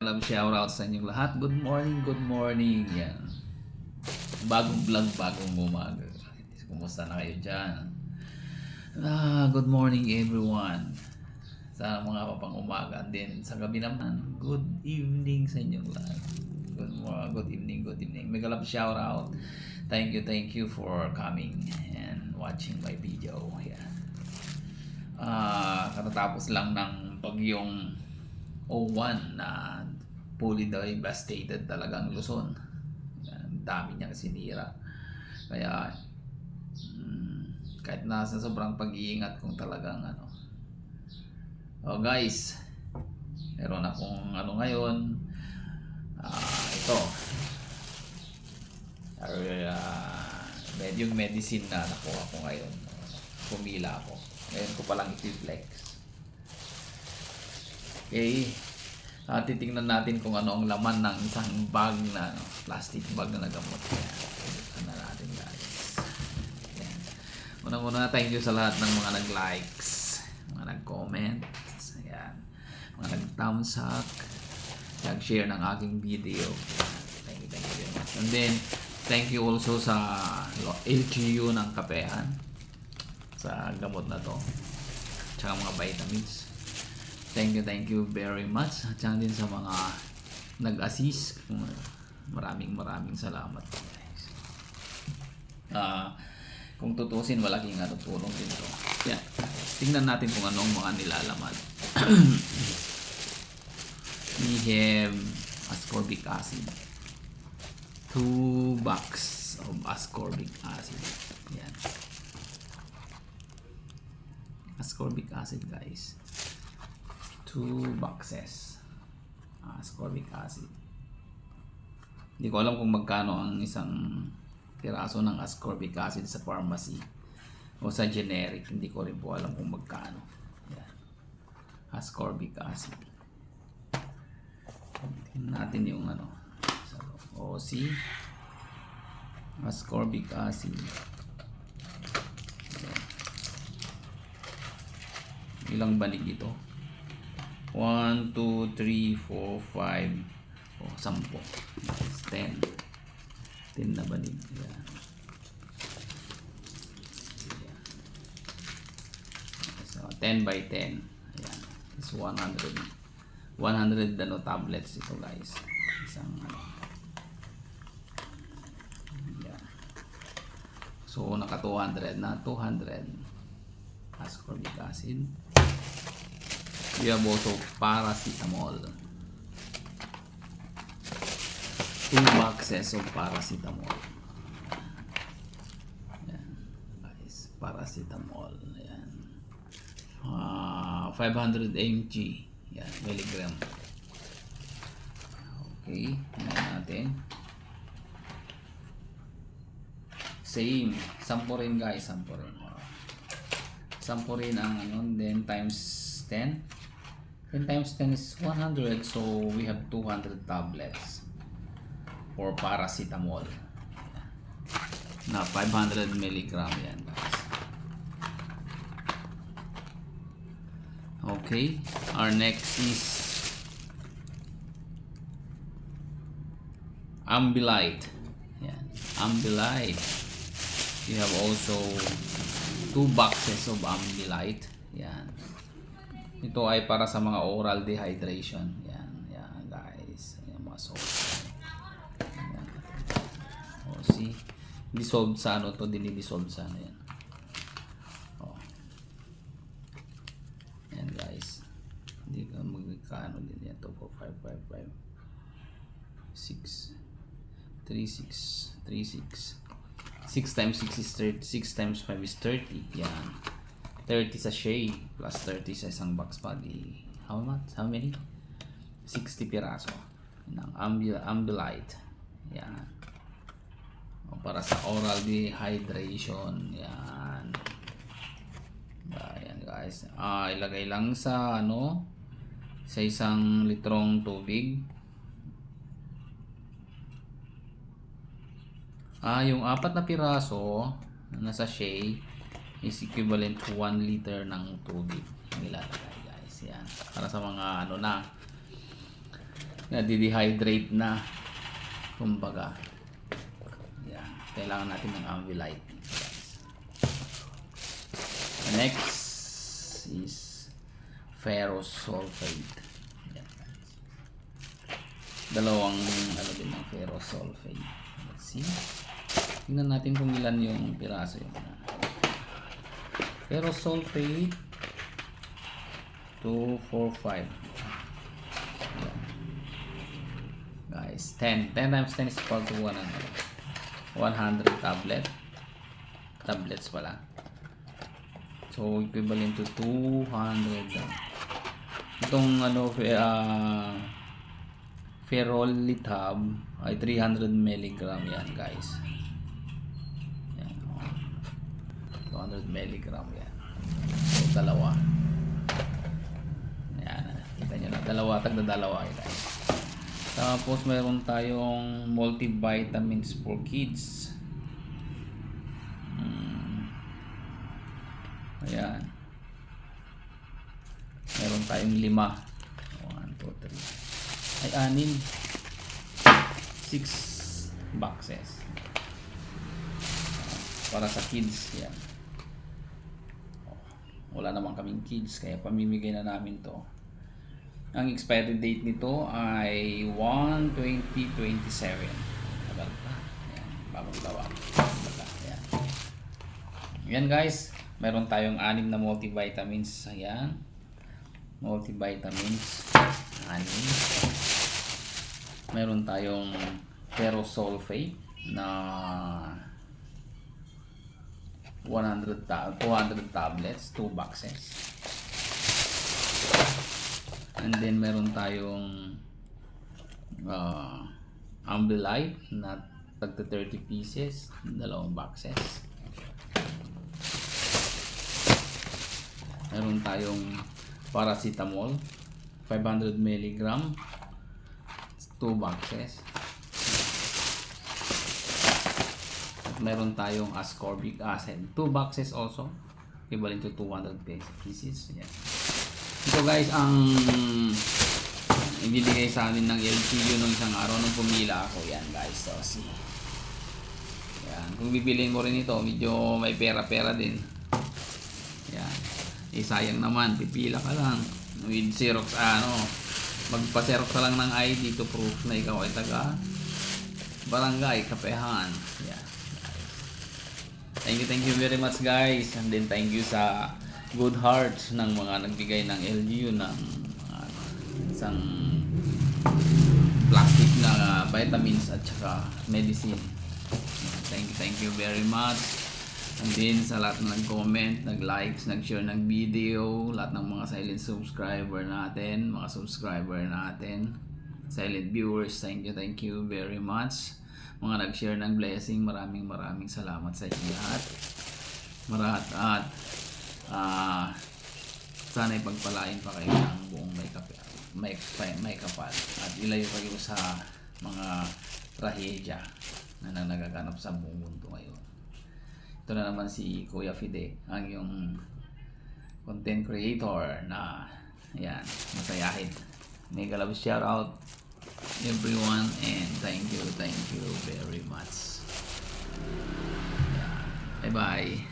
Shoutout sa inyong lahat. Good morning, good morning. Yan. Bagong vlog, bagong umaga. Kumusta na kayo dyan? Good morning everyone. Sa mga papang umaga. And then sa gabi naman, good evening sa inyong lahat. Good evening, good evening. Mega love shoutout. Thank you for coming and watching my video. Yan. Katatapos lang ng bagyong O1 na fully devastated talagang Luzon. Ang dami niyang sinira. Kaya kahit nasa sobrang pag-iingat kung talagang guys, meron akong ngayon. Ito. Yung medicine na nakuha ko ngayon. Pumila ako. Ngayon ko palang i-flex. Okay. Titingnan natin kung ano ang laman ng isang bag na plastic bag na nagamot. Tignan na natin guys. Yan. Una-una thank you sa lahat ng mga nag-likes, mga nag-comment, ayan, mga nag-thumbs up, nag-share ng aking video. Thank you very much. And then thank you also sa LGU ng Kapehan sa gamot na to, tsaka mga vitamins. Thank you very much. At saka din sa mga nag-assist. Maraming salamat guys. Kung tutusin, malaking tulong din ito. Yeah. Tingnan natin kung anong mga nilalaman. We have ascorbic acid. 2 box of ascorbic acid. Yan. Ascorbic acid guys. 2 boxes ascorbic acid. Hindi ko alam kung magkano ang isang piraso ng ascorbic acid sa pharmacy o sa generic. Hindi ko rin po alam kung magkano. Yan. Ascorbic acid. Tingnan natin yung OC ascorbic acid. Yan. Ilang banig ito? 1, 2, 3, 4, 5, 10. 10 na banig. Yan. So 10 by 10. Ayan. It's 100 tablets ito guys. Isang Yan. So naka 200 na. 200 ascorbic acid. We have also paracetamol. 2 boxes of paracetamol. Ayan, guys, paracetamol. Ayan. 500 mg. Ayan, milligram. Okay, tingnan natin. Same. 10 rin guys, 10 rin. 10 rin ang then times 10. 10 times 10 is 100, so we have 200 tablets for paracetamol na 500 milligram yan guys. Okay, our next is Ambilight. Yan, Ambilight. We have also 2 boxes of Ambilight. Yan. Ito ay para sa mga oral dehydration. Yan guys. Ayan mga source. Ayan. O see, dissolved sa to, dinidissolve sa yan. O. Ayan guys. Hindi ka magkano din yan. 2, 4, 5, 5, 5, 6, 3, 6, 6 times 6 is 30. 6 times 5 is 30. Yan. 30 sachet plus 30 sa isang box pa. How much? How many? 60 piraso ng Ambilight. Yan. O, para sa oral dehydration. Yan. Ayan guys. Ilagay lang sa sa isang litrong tubig. Yung 4 na piraso na sachet is equivalent to 1 liter ng tubig. Nilalagay guys. Yan. Para sa mga nadidehydrate na. Kumbaga. Yan. Kailangan natin ng Ambilight. Next is ferrous sulfate. Yan. Dalawang din ng ferrous sulfate. Let's see. Tingnan natin kung ilan yung piraso yun. Ferrous sulfate 2, 4, 5. Yan. Guys, 10 times 10 is equal to 100 tablets pala. So equivalent to 200. Itong ferrolitab ay 300 mg yan, guys. Yan, 200 mg yan. So dalawa. Yan, kita nyo na, tagdadalawa guys. Tapos mayroon tayong multivitamins for kids. Ayan. Meron tayong 5. 1, 2, 3. Ay, 6 boxes. Para sa kids. Yan. Wala naman kaming kids, kaya pamimigay na namin to. Ang expiry date nito ay 1/20/27. Tagal pa. Ayan. Bagong gawa. Ayan. Yan guys. Meron tayong 6 na multivitamins. Ayan. Multivitamins. 6. Meron tayong ferrous sulfate na 200 tablets, 2 boxes. And then meron tayong Ambilight na tagta 30 pieces, 2 boxes. Meron tayong paracetamol 500 mg, 2 boxes. At meron tayong ascorbic acid, 2 boxes also, equivalent to 200 pieces. Yan. Ito guys ang ibibigay sa amin ng LTU nung isang araw nung pumila ako. Yan guys, so see. Yan. Kung bibiliin mo rin ito, medyo may pera-pera din. Yan. Sayang naman, pipila ka lang with Xerox, magpa-Xerox ka lang ng ID to proof na ikaw ay taga Barangay Kapehan. Yeah. Thank you very much guys, and then thank you sa good heart ng mga nagbigay ng LGU ng isang plastic na vitamins at saka medicine. Thank you very much. And then sa lahat na nag-comment, nag-likes, nag-share ng video, lahat ng mga silent subscriber natin, silent viewers, thank you very much. Mga nag-share ng blessing, maraming salamat sa inyo lahat. At sana ipagpalain pa kayo ng buong may kapal at ilayo kayo sa mga trahedya na nagaganap sa buong mundo ngayon. Ito na naman si Kuya Fide, ang yung content creator na yan, masayahin. Mega love shout out everyone, and thank you very much. Bye bye.